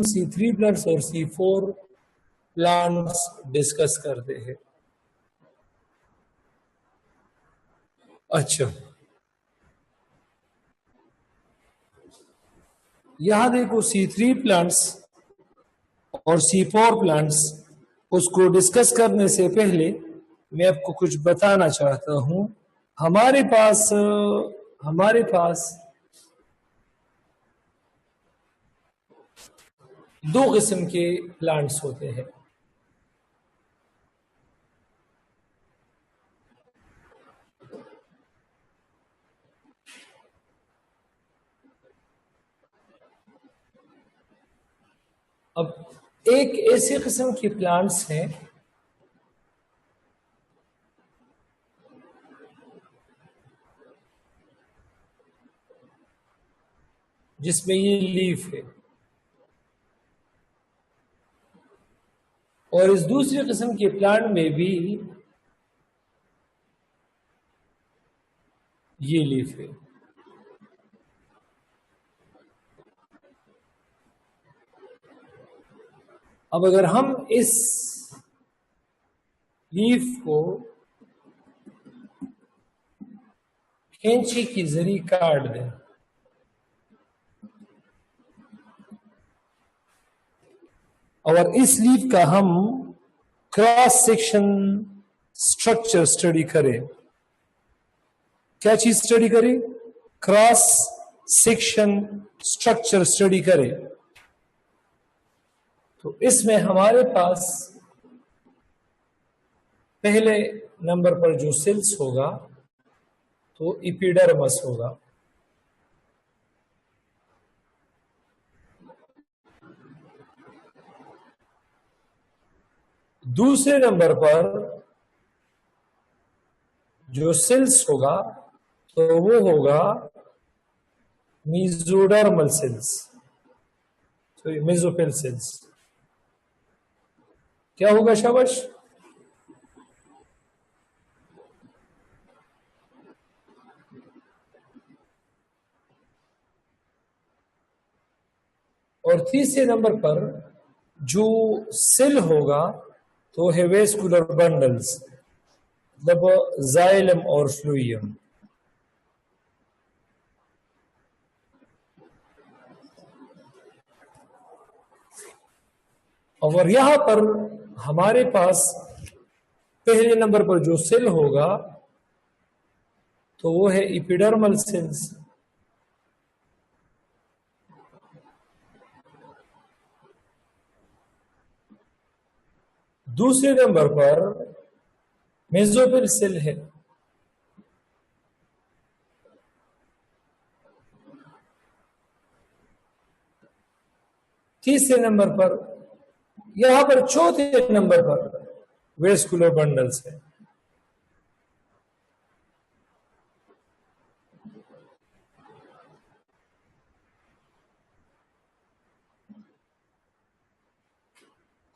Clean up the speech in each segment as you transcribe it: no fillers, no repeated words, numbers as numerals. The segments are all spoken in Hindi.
C3 प्लांट्स और C4 प्लांट्स डिस्कस करते हैं। अच्छा, यहां देखो C3 प्लांट्स और C4 प्लांट्स, उसको डिस्कस करने से पहले मैं आपको कुछ बताना चाहता हूं। हमारे पास दो किस्म के प्लांट्स होते हैं। अब एक ऐसे किस्म के प्लांट्स हैं जिसमें ये लीफ है, और इस दूसरे किस्म के प्लांट में भी ये लीफ है। अब अगर हम इस लीफ को कैंची के जरिए काट दें, और इस लीफ का हम क्रॉस सेक्शन स्ट्रक्चर स्टडी करें, क्या चीज स्टडी करें? क्रॉस सेक्शन स्ट्रक्चर स्टडी करें, तो इसमें हमारे पास पहले नंबर पर जो सेल्स होगा तो एपिडर्मिस होगा। दूसरे नंबर पर जो सेल्स होगा तो वो होगा मेसोडर्मल सेल्स, तो मेसोफिल सेल्स। क्या होगा शाबाश? और तीसरे नंबर पर जो सेल होगा तो है वेस्कुलर बंडल्स, मतलब जाइलम और फ्लूइयम। और यहां पर हमारे पास पहले नंबर पर जो सेल होगा तो वो है एपिडर्मल सेल्स। दूसरे नंबर पर मेसोफिल सेल है। तीसरे नंबर पर, यहां पर चौथे नंबर पर वेस्कुलर बंडल्स है।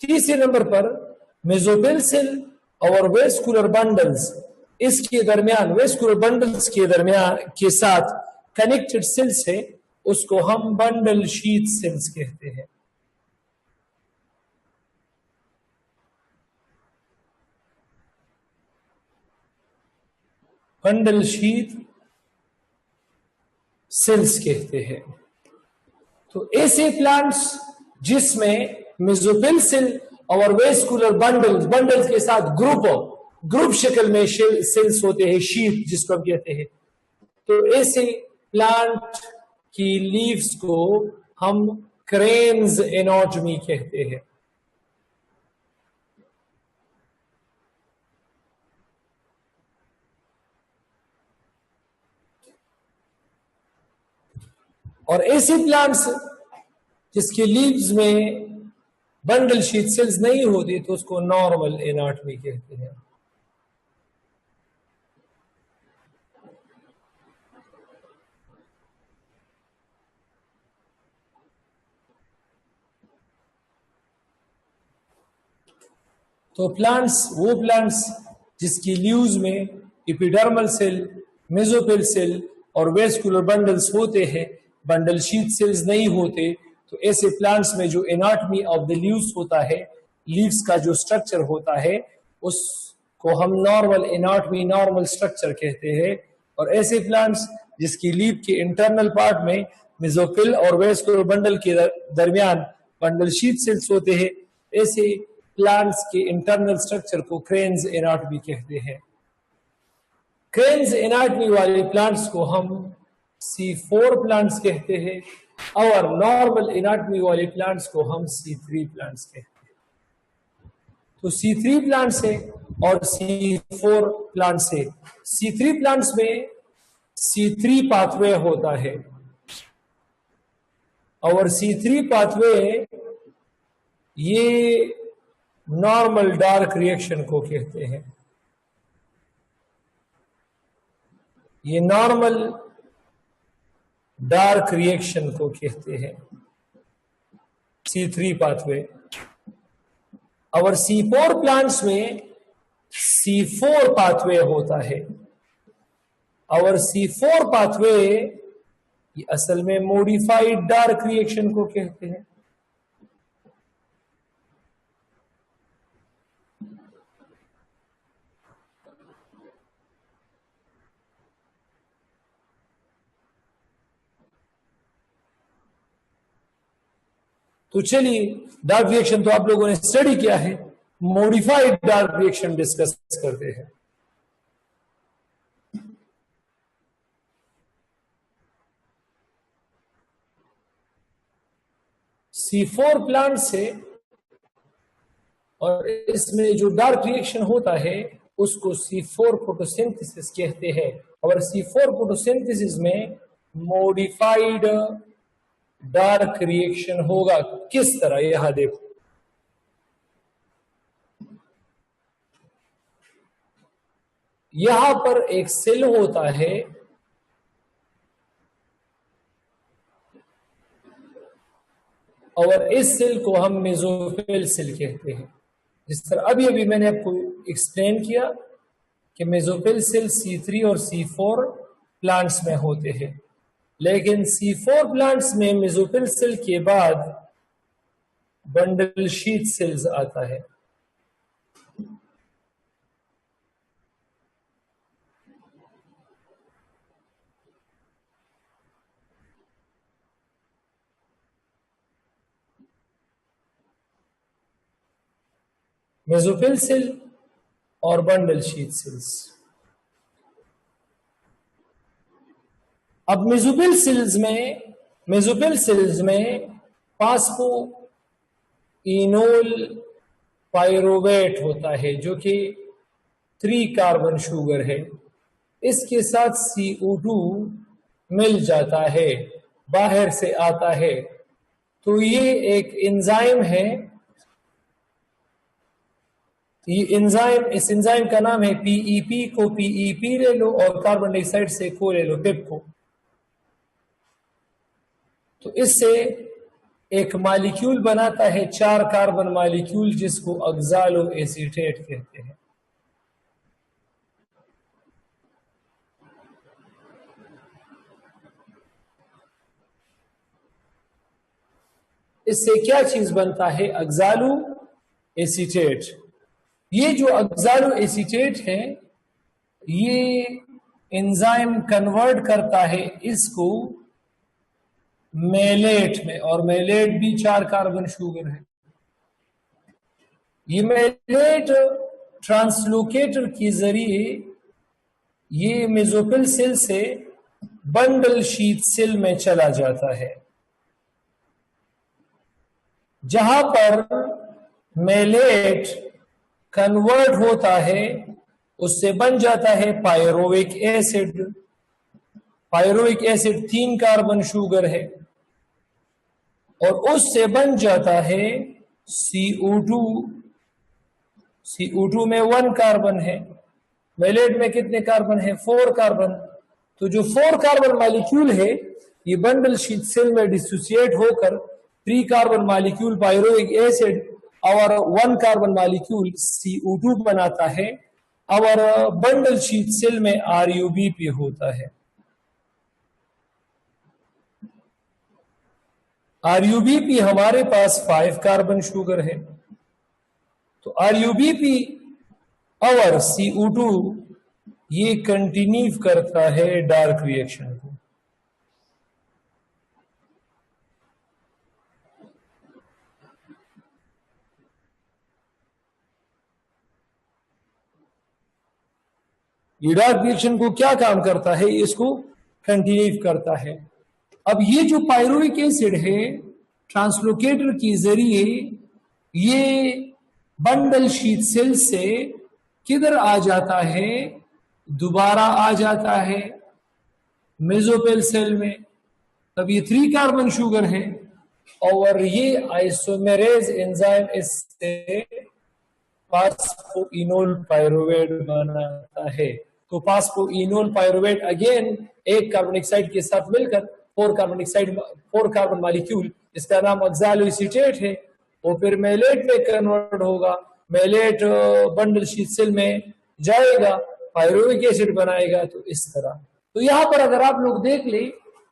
तीसरे नंबर पर मेसोफिल सेल और वेस्कुलर बंडल्स, इसके दरमियान, वेस्कुलर बंडल्स के दरमियान के साथ कनेक्टेड सेल्स है, उसको हम बंडल शीथ सेल्स कहते हैं। बंडल शीथ सेल्स कहते हैं। तो ऐसे प्लांट्स जिसमें मेसोफिल सेल और वेस्कुलर बंडल्स के साथ ग्रुप शक्ल में सेल्स होते हैं, शीथ जिसको हम कहते हैं, तो ऐसे प्लांट की लीव्स को हम क्रेन्स एनाटॉमी कहते हैं। और ऐसे प्लांट्स जिसके लीव्स में बंडल शीथ सेल्स नहीं होती तो उसको नॉर्मल एनाटॉमी कहते हैं। तो वो प्लांट्स जिसकी लीव्स में एपिडर्मल सेल, मेसोफिल सेल और वेस्कुलर बंडल्स होते हैं, बंडल शीथ सेल्स नहीं होते, तो ऐसे प्लांट्स में जो एनाटॉमी ऑफ द लीव्स होता है, लीव्स का जो स्ट्रक्चर होता है, उसको हम नॉर्मल एनाटॉमी, नॉर्मल स्ट्रक्चर कहते हैं। और ऐसे प्लांट्स जिसकी लीफ के इंटरनल पार्ट में मेसोफिल और वेस्कुलर बंडल के दरमियान बंडल शीथ सेल्स होते हैं, ऐसे प्लांट्स के इंटरनल स्ट्रक्चर को क्रेन्स एनाटॉमी कहते हैं। क्रेन्स एनाटॉमी वाले प्लांट्स को हम C4 प्लांट्स कहते हैं और नॉर्मल एनाटॉमी वाले प्लांट्स को हम C3 प्लांट्स कहते हैं। तो C3 प्लांट्स है और C4 प्लांट्स है। C3 प्लांट्स में C3 पाथवे होता है और C3 पाथवे ये नॉर्मल डार्क रिएक्शन को कहते हैं। ये नॉर्मल डार्क रिएक्शन को कहते हैं C3 पाथवे। और C4 प्लांट्स में C4 पाथवे होता है और C4 पाथवे ये असल में मॉडिफाइड डार्क रिएक्शन को कहते हैं। तो चलिए, डार्क रिएक्शन तो आप लोगों ने स्टडी किया है, मॉडिफाइड डार्क रिएक्शन डिस्कस करते हैं। C4 प्लांट से और इसमें जो डार्क रिएक्शन होता है उसको C4 फोटोसिंथेसिस कहते हैं। और C4 फोटोसिंथेसिस में मॉडिफाइड डार्क रिएक्शन होगा। किस तरह, यहां देखो, यहां पर एक सेल होता है और इस सेल को हम मेसोफिल सेल कहते हैं। जिस तरह अभी अभी मैंने आपको एक्सप्लेन किया कि मेसोफिल सेल C3 और C4 प्लांट्स में होते हैं, लेकिन C4 प्लांट्स में मेसोफिल सेल के बाद बंडल शीथ सेल्स आता है। मेसोफिल सेल और बंडल शीथ सेल्स। अब मेसोफिल सेल्स में फास्फो इनोल पायरोवेट होता है जो कि 3 कार्बन शुगर है। इसके साथ CO2 मिल जाता है, बाहर से आता है। तो ये एक एंजाइम है। ये एंजाइम, इस एंजाइम का नाम है PEP। को PEP ले लो और कार्बन डाइऑक्साइड से को ले लो, पिप को। तो इससे एक मॉलिक्यूल बनाता है 4 कार्बन मॉलिक्यूल जिसको ऑक्सालो एसीटेट कहते हैं। इससे क्या चीज बनता है? Oxalo acetate. ये जो ऑक्सालो एसीटेट है ये एंजाइम कन्वर्ट करता है इसको मेलेट में, और मेलेट भी 4 कार्बन शुगर है। ये मेलेट ट्रांसलोकेटर के जरिए ये मेसोफिल सेल से बंडल शीथ सेल में चला जाता है, जहां पर मेलेट कन्वर्ट होता है, उससे बन जाता है pyruvic acid. Pyruvic acid 3 carbon sugar है और उससे बन जाता है CO2। CO2 में 1 कार्बन है। मेलेट में कितने कार्बन है? 4 कार्बन। तो जो 4 कार्बन मॉलिक्यूल है ये बंडल शीथ सेल में डिसोसिएट होकर 3 कार्बन मॉलिक्यूल पायरोविक एसिड और 1 कार्बन मॉलिक्यूल CO2 बनाता है और बंडल शीथ सेल में RUBP होता है। RuBp हमारे पास 5 कार्बन शुगर है, तो RuBp और CO2 ये कंटिन्यू करता है डार्क रिएक्शन को। ये डार्क रिएक्शन को क्या काम करता है, इसको कंटिन्यू करता है। अब ये जो पायरुविक एसिड है, ट्रांसलोकेटर के जरिए ये बंडल शीट सेल से किधर आ जाता है, दोबारा आ जाता है मेसोपेल सेल में। तब ये 3 कार्बन शुगर है और ये आइसोमेरेज एंजाइम इससे फास्फोइनोल पायरुवेट बनाता है। तो फास्फोइनोल पायरुवेट अगेन एक कार्बनिक साइड के साथ मिलकर 4 कार्बन मॉलिक्यूल, इसका नाम ऑक्सैलोएसीटेट है, वो फिर मेलेट में कन्वर्ट होगा, मेलेट बंडल शीट सेल में जाएगा, पायरुविक एसिड बनाएगा। तो इस तरह, तो यहां पर अगर आप लोग देख ले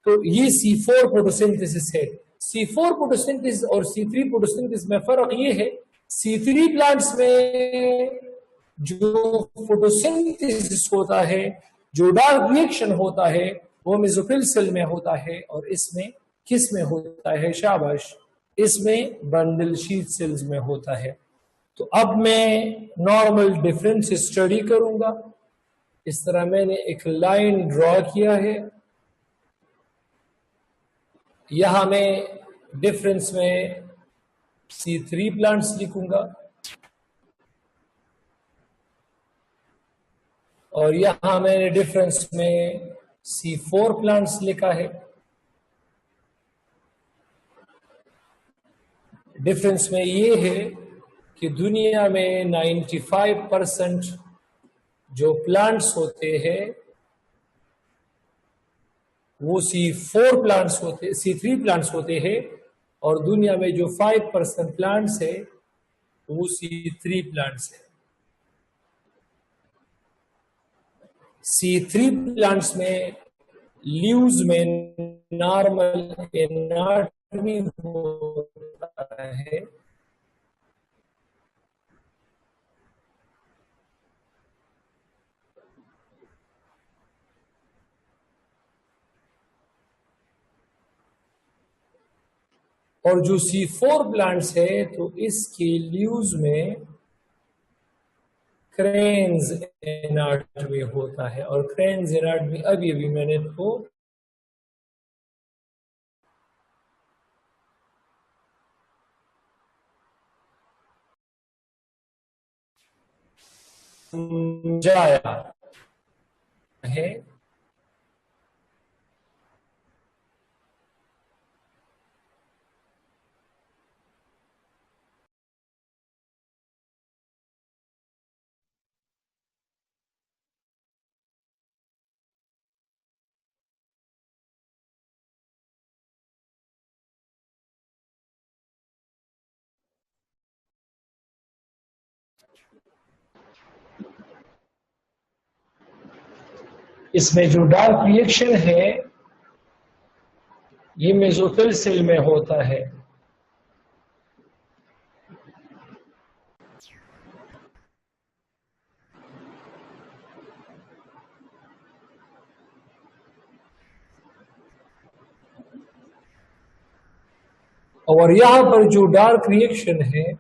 तो ये C4 फोटोसिंथेसिस है। C4 फोटोसिंथेसिस और C3 फोटोसिंथेसिस में फर्क ये है, C3 प्लांट्स में जो फोटोसिंथेसिस होता है, जो डार्क रिएक्शन होता है, वो मेसोफिल सेल में होता है, और इसमें किस में होता है, शाबाश, इसमें बंडल शीट सेल्स में होता है। तो अब मैं नॉर्मल डिफरेंस स्टडी करूंगा। इस तरह मैंने एक लाइन ड्रॉ किया है, यहां मैं डिफरेंस में C3 प्लांट्स लिखूंगा और यहां मैंने डिफरेंस में C4 प्लांट्स लिखा है। डिफरेंस में ये है कि दुनिया में 95% जो प्लांट्स होते हैं वो C4 प्लांट्स होते, C3 प्लांट्स होते हैं, और दुनिया में जो 5% प्लांट्स है वो C3 प्लांट्स है। C3 प्लांट्स में लीव्स में नॉर्मल एनाटॉमी होता है, और जो C4 प्लांट्स है तो इसके लीव्स में क्रेन्स एनाटॉमी होता है, और क्रेन्स एनाटॉमी अभी मैंने तो समझाया है। इसमें जो डार्क रिएक्शन है ये मेसोफिल सेल में होता है। और यहां पर जो डार्क रिएक्शन है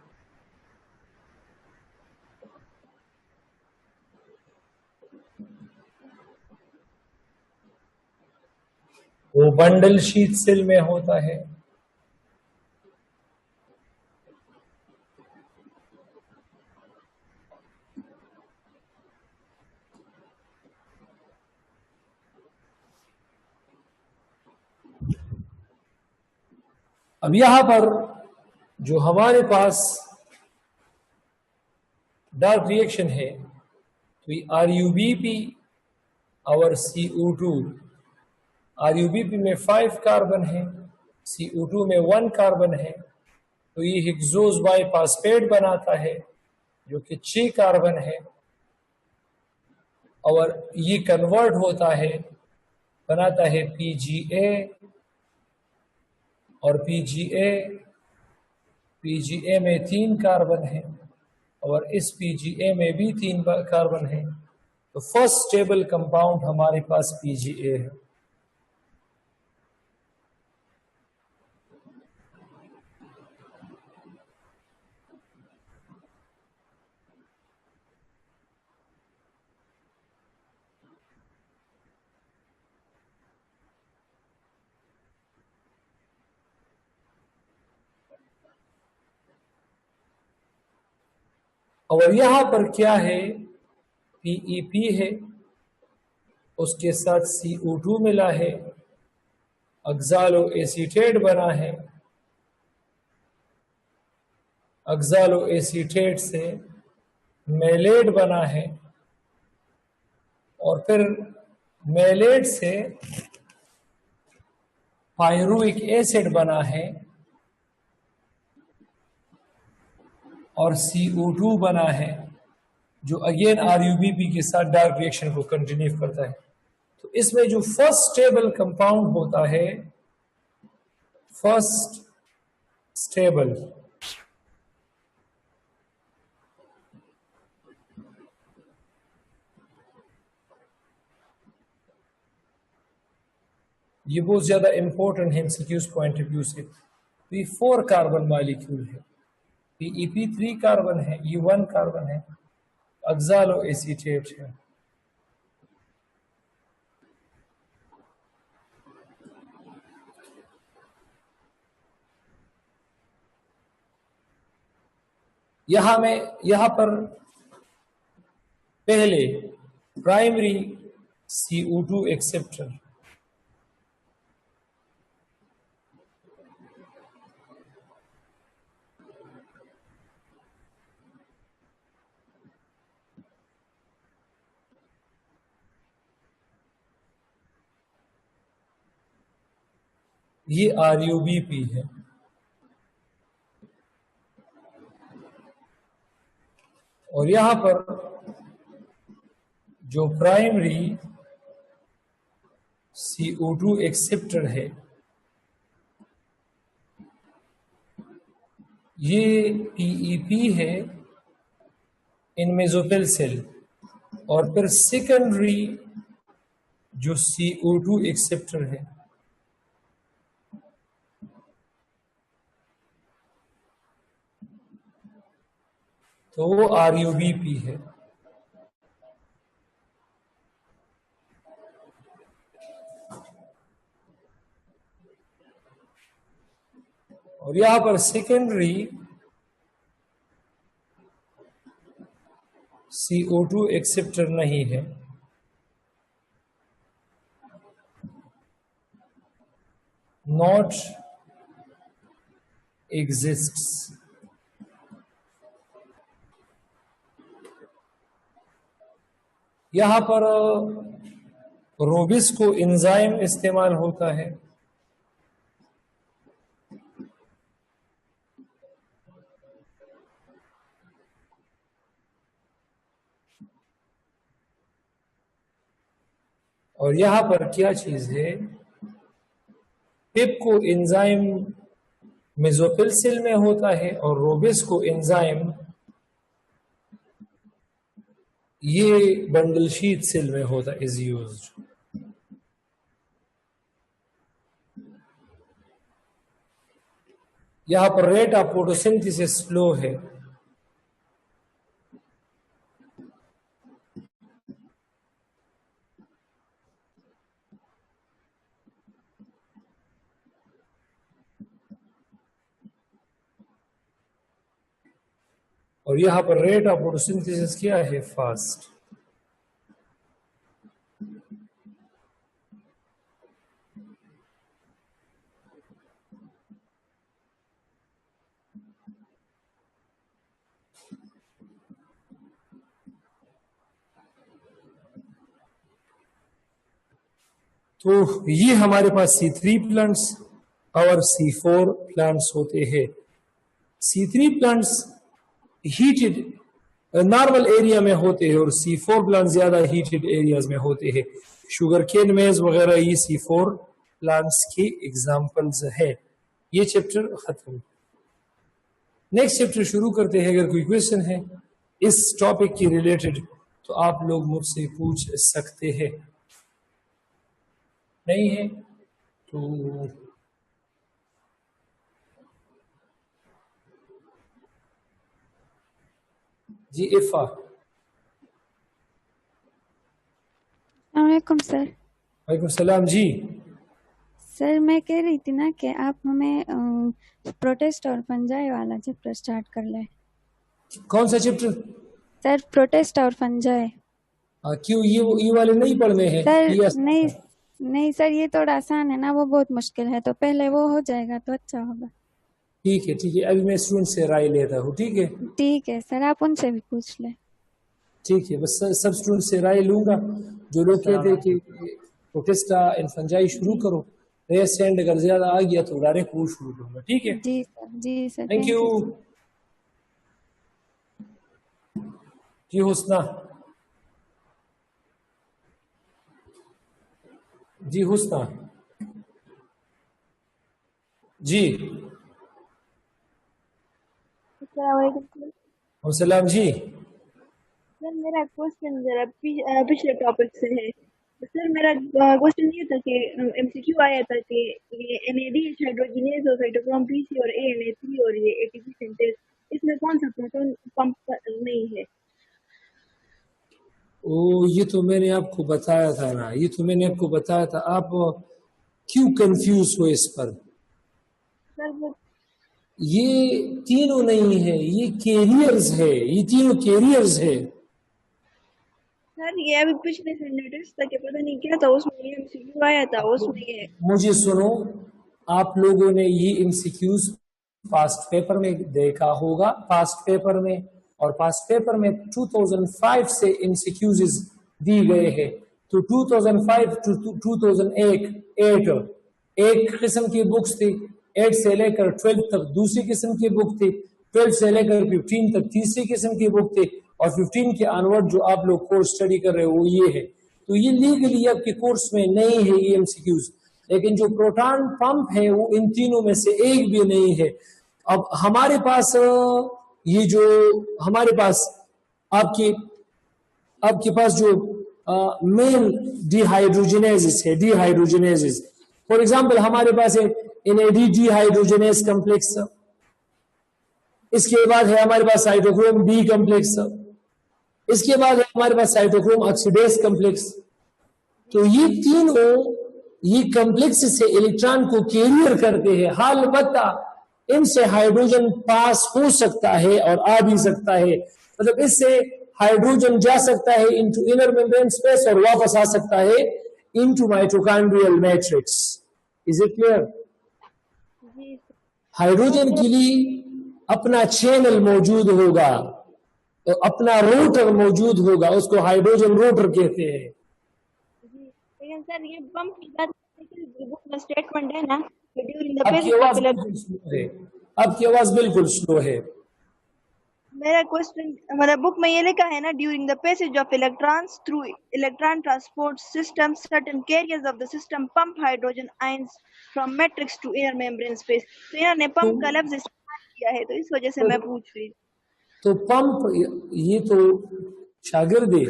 वो बंडल शीट सेल में होता है। अब यहां पर जो हमारे पास डार्क रिएक्शन है तो RuBp और CO2, RuBp में 5 कार्बन है, CO2 में 1 कार्बन है, तो ये हेक्सोज बाइफास्फेट बनाता है जो कि 6 कार्बन है, और ये कन्वर्ट होता है, बनाता है PGA और पीजीए में 3 कार्बन है और इस पीजीए में भी 3 कार्बन है। तो फर्स्ट स्टेबल कंपाउंड हमारे पास पीजीए है। और यहां पर क्या है, पीईपी है, उसके साथ CO2 मिला है, ऑक्सालो एसीटेट बना है, ऑक्सालो एसीटेट से मेलेट बना है और फिर मेलेट से पायरुविक एसिड बना है और CO2 बना है, जो अगेन RUBP के साथ डार्क रिएक्शन को कंटिन्यू करता है। तो इसमें जो फर्स्ट स्टेबल कंपाउंड होता है, फर्स्ट स्टेबल, ये बहुत ज्यादा इंपॉर्टेंट है एमसीक्यूज पॉइंट ऑफ व्यू से। तो ये 4 कार्बन मॉलिक्यूल है, पीईपी 3 कार्बन है, ये 1 कार्बन है, ऑक्सालो एसीटेट है। यहां पर पहले प्राइमरी CO2 एक्सेप्टर, ये RUBP है और यहां पर जो प्राइमरी CO2 एक्सेप्टर है, ये PEP है इन मेसोफिल सेल और फिर सेकेंडरी जो CO2 एक्सेप्टर है तो वो RUBP है। और यहां पर सेकेंडरी CO2 एक्सेप्टर नहीं है, नॉट एग्जिस्ट्स। यहां पर रोबिस्को एंजाइम इस्तेमाल होता है और यहां पर क्या चीज है, पिपको एंजाइम मेसोफिल सेल में होता है और रोबिस्को एंजाइम ये बंडल शीथ सेल में होता है, इज यूज्ड। यहां पर रेट ऑफ फोटोसिंथेसिस स्लो है। और यहां पर रेट ऑफ फोटोसिंथेसिस क्या है, फास्ट। तो ये हमारे पास C3 प्लांट्स और C4 प्लांट्स होते हैं। C3 plants heated normal area में होते हैं और C4 प्लांट ज्यादा हीटेड एरियाज में होते हैं। शुगर केन मेज वगैरह ये C4 प्लांट्स की एग्जांपल्स है। ये चैप्टर खत्म। नेक्स्ट चैप्टर शुरू करते हैं। अगर कोई क्वेश्चन है इस टॉपिक के रिलेटेड तो आप लोग मुझसे पूछ सकते हैं। नहीं है तो जी इफ़ा। वालेकुम सर। वालेकुम सलाम जी। सर मैं कह रही थी ना कि आप हमें प्रोटेस्ट और फंजाई वाला चैप्टर स्टार्ट कर ले। कौन सा चैप्टर? सर प्रोटेस्ट और फंजाई। क्यों ये वाले नहीं पढ़ने हैं? सर नहीं सर, ये थोड़ा आसान है ना, वो बहुत मुश्किल है, तो पहले वो हो जाएगा तो अच्छा होगा। ठीक है अभी मैं स्टूडेंट से राय लेता हूँ। ठीक है सर, आप उनसे भी पूछ लें। ठीक है, बस सब स्टूडेंट से राय लूंगा। जो लोग कहते हैं कि प्रोटेस्टा एंड फंजाई शुरू करो, रेयर सेंड अगर ज्यादा आ गया तो डायरेक्ट वो शुरू करूंगा। ठीक है जी सर थैंक यू जी। हुस्ना जी। हुस्ना जी। सलाम जी। सर मेरा क्वेश्चन जरा पिछले टॉपिक से है। सर मेरा क्वेश्चन ये था कि एमसीक्यू आया था कि ये NADH हाइड्रोजनेज और साइटोक्रोम PC और ANA3 और ये ATP सिंथेज, इसमें कौन सा प्रोटॉन पंप नहीं है? ये तो मैंने आपको बताया था ना, ये तो मैंने आपको बताया था। आप क्यों कंफ्यूज हो इस पर? सर वो ये तीनों नहीं है, ये कैरियर्स है, ये तीनों कैरियर्स है। सर ये अभी पिछले लेटेस्ट तक पता नहीं क्या था, उसमें ये एमसीक्यू आया था, उसमें मुझे सुनो, आप लोगों ने ये एमसीक्यूज पास्ट पेपर में देखा होगा, पास्ट पेपर में, और पास्ट पेपर में 2005 से एमसीक्यूज दी गए हैं। तो 2005 टू 2008 एक किस्म की बुक्स थी, 8 से लेकर 12 तक दूसरी किस्म की बुक थी, 12 से लेकर 15 तक तीसरी किस्म की बुक थी, और 15 के ऑनवर्ड जो आप लोग कोर्स स्टडी कर रहे हो वो ये है। तो ये लीगली आपके कोर्स में नहीं है ये एमसीक्यूज, लेकिन जो प्रोटॉन पंप है वो इन तीनों में से एक भी नहीं है। अब हमारे पास ये जो हमारे पास आपके पास जो मेन डिहाइड्रोजनेजेस है, डिहाइड्रोजनेजेस, फॉर एग्जांपल हमारे पास है NAD डिहाइड्रोजनेज कॉम्प्लेक्स, इसके बाद है हमारे पास साइटोक्रोम B कॉम्प्लेक्स, इसके बाद है हमारे पास साइटोक्रोम ऑक्सीडेज कॉम्प्लेक्स। तो ये तीनों ये कॉम्प्लेक्स से इलेक्ट्रॉन को कैरियर करते हैं। हाल अलबत्ता इनसे हाइड्रोजन पास हो सकता है और आ भी सकता है, मतलब इससे हाइड्रोजन जा सकता है इनटू इनर मेम्ब्रेन स्पेस और वापस आ सकता है into mitochondrial matrix. Is it clear? Hydrogen के लिए अपना चैनल मौजूद होगा, तो अपना रोटर मौजूद होगा, उसको हाइड्रोजन रोटर कहते हैं। लेकिन सर ये पंप की बात बुक में स्टेटमेंट है ना, ड्यूरिंग द आपकी आवाज बिल्कुल स्लो है। मेरा क्वेश्चन मतलब बुक में ये लिखा है ना, during the passage of electrons through electron transport system certain carriers of the system pump hydrogen ions from matrix to inner membrane space. तो इन्होंने पंप का लफ्ज इस्तेमाल किया है, तो इस वजह से मैं पूछ रही। तो पंप ये तो शागिर्दे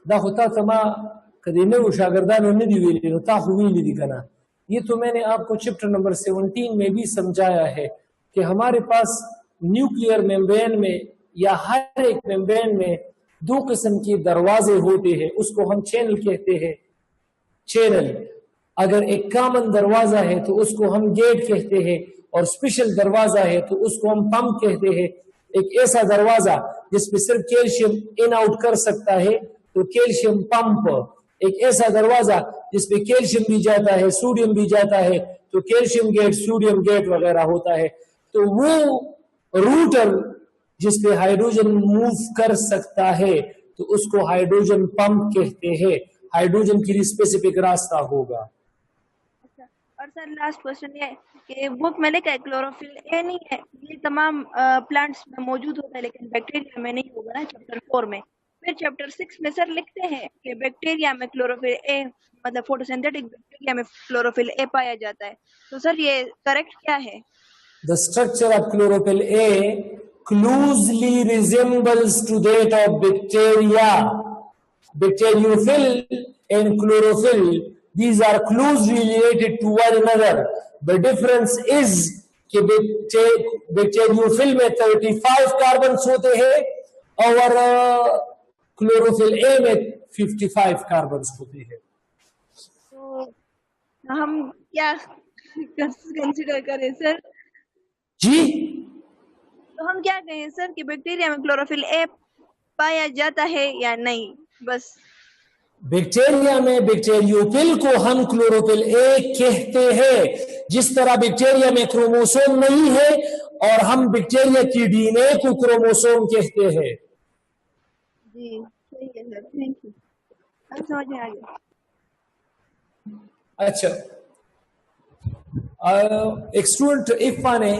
दा होता तमा कदीने वो शागिर्दान ने दी वेली नो ता हुई ली दिखना। ये तो मैंने आपको चैप्टर नंबर 17 में भी समझाया है कि हमारे पास न्यूक्लियर मेम्ब्रेन में या हर एक मेम्ब्रेन में दो किस्म के दरवाजे होते हैं, उसको हम चैनल कहते हैं। चैनल अगर एक कॉमन दरवाजा है तो उसको हम गेट कहते हैं, और स्पेशल दरवाजा है तो उसको हम पंप कहते हैं। एक ऐसा दरवाजा जिसमें सिर्फ कैल्शियम इन आउट कर सकता है तो कैल्शियम पंप, एक ऐसा दरवाजा जिसमें कैल्शियम भी जाता है सोडियम भी जाता है तो कैल्शियम गेट, सोडियम गेट वगैरह होता है। तो वो रूटर जिसपे हाइड्रोजन मूव कर सकता है तो उसको हाइड्रोजन पंप कहते हैं। हाइड्रोजन के लिए स्पेसिफिक रास्ता होगा। अच्छा, और सर लास्ट क्वेश्चन ये कि बुक में लिखा है क्लोरोफिल ए नहीं है, ये तमाम प्लांट्स में मौजूद होता है लेकिन बैक्टीरिया में नहीं होगा ना, चैप्टर 4 में। फिर चैप्टर 6 में सर लिखते हैं कि बैक्टीरिया में क्लोरोफिल ए मतलब फोटोसिंथेटिक बैक्टीरिया में क्लोरोफिल ए पाया जाता है। तो सर ये करेक्ट क्या है? The structure of chlorophyll A closely resembles to that of bacteria. Bacteriophil and chlorophyll, these are closely related to one another. The difference is कि बैक्टीरियोफिल में 35 कार्बन होते हैं और क्लोरोफिल ए में 55 कार्बन होते हैं. तो हम क्या कंसिडर करें सर? जी, तो हम क्या कहें सर कि बैक्टीरिया में क्लोरोफिल ए पाया जाता है या नहीं? बस बैक्टीरिया में बैक्टीरियोफिल को हम क्लोरोफिल ए कहते हैं. जिस तरह बैक्टीरिया में क्रोमोसोम नहीं है और हम बैक्टीरिया की डीएनए को क्रोमोसोम कहते हैं. जी सही है सर, थैंक यू, अब समझ में आ गया. अच्छा, एक स्टूडेंट इफ़ा ने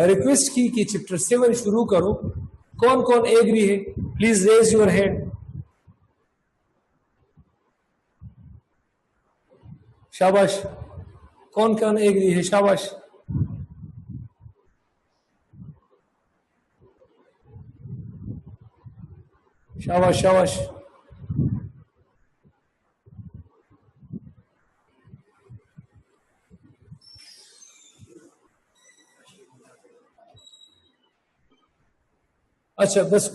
रिक्वेस्ट की कि चैप्टर 7 शुरू करो. कौन कौन एग्री है? Please raise your hand. शाबाश. कौन कौन एग्री है? शाबाश. शाबाश शाबाश. अच्छा, बस